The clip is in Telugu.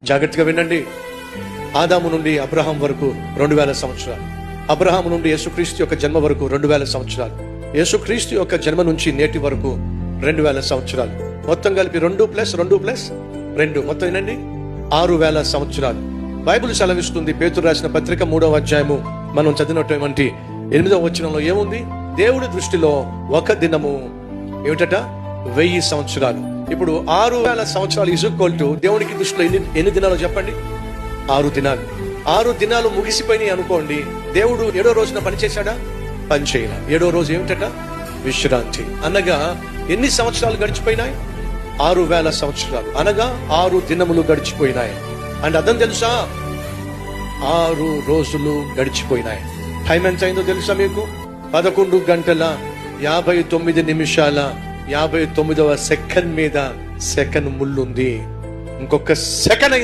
జాగ్రత్తగా వినండి. ఆదాము నుండి అబ్రహాం వరకు 2000 సంవత్సరాలు, అబ్రహాం నుండి యేసుక్రీస్తు యొక్క జన్మ వరకు 2000 సంవత్సరాలు, యేసుక్రీస్తు యొక్క జన్మ నుంచి నేటి వరకు 2000 సంవత్సరాలు, మొత్తం కలిపి 2+2+2 మొత్తం వినండి 6000 సంవత్సరాలు. బైబిల్ సెలవిస్తుంది, పేతురు రాసిన పత్రిక 3వ అధ్యాయము మనం చదివినటువంటి 8వ వచనంలో ఏముంది? దేవుడి దృష్టిలో ఒక దినము ఏమిటట? 1000 సంవత్సరాలు. ఇప్పుడు 6000 సంవత్సరాలు ఈక్వల్ టు దేవునికి దృష్టిలో ఎన్ని దినాలు చెప్పండి? 6 దినాలు. 6 దినాలు ముగిసిపోయినాయి అనుకోండి. దేవుడు 7వ రోజున పని చేశాడా? పని చేయలే. 7వ రోజు ఏమిటట? విశ్రాంతి. అనగా ఎన్ని సంవత్సరాలు గడిచిపోయినాయి? 6000 సంవత్సరాలు, అనగా 6 దినములు గడిచిపోయినాయి. అండ్ అర్థం తెలుసా? 6 రోజులు గడిచిపోయినాయి. టైం ఎంత అయిందో తెలుసా మీకు? 11 గంటల 59 నిమిషాల 59వ సెకండ్ మీద సెకండ్ ముళ్ళుంది. ఇంకొక సెకండ్ అయింది